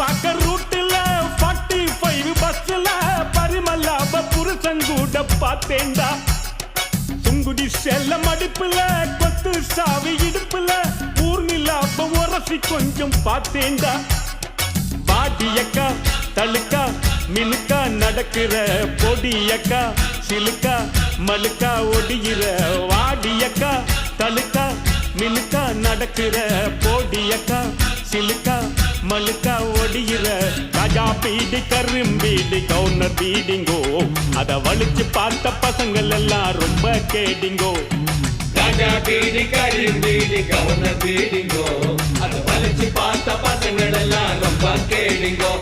பாக்க ரூட்டுல 45 பஸ்ல பரிமலாப புருஷங்கூட பார்த்தேன்டா சுங்குடி செல்ல மடிப்புல கொத்து சாவி இடுப்புல ஊர்நிலாப உரசி கொஞ்சம் பார்த்தேன்டா பாடியக்கா தழுக்கா மினுக்கா நடக்கிற பொடியக்கா சிலுக்கா மலுக்கா ஒடிகிற வாடியக்கா தழுக்கா மினுக்கா நடக்கிற பொடியக்கா சிலுக்கா மலுக்கா ஒடிகிற ராஜா பீடி கரும்பீடி கவுனர் பீடிங்கோ அத வலிச்சு பார்த்த பசங்கள் எல்லாம் ரொம்ப கேடிங்கோ ராஜா பீடி கரும்பீடி கவுனர் பீடிங்கோ அத வலிச்சு பார்த்த பசங்கள் எல்லாம் ரொம்ப கேடிங்கோ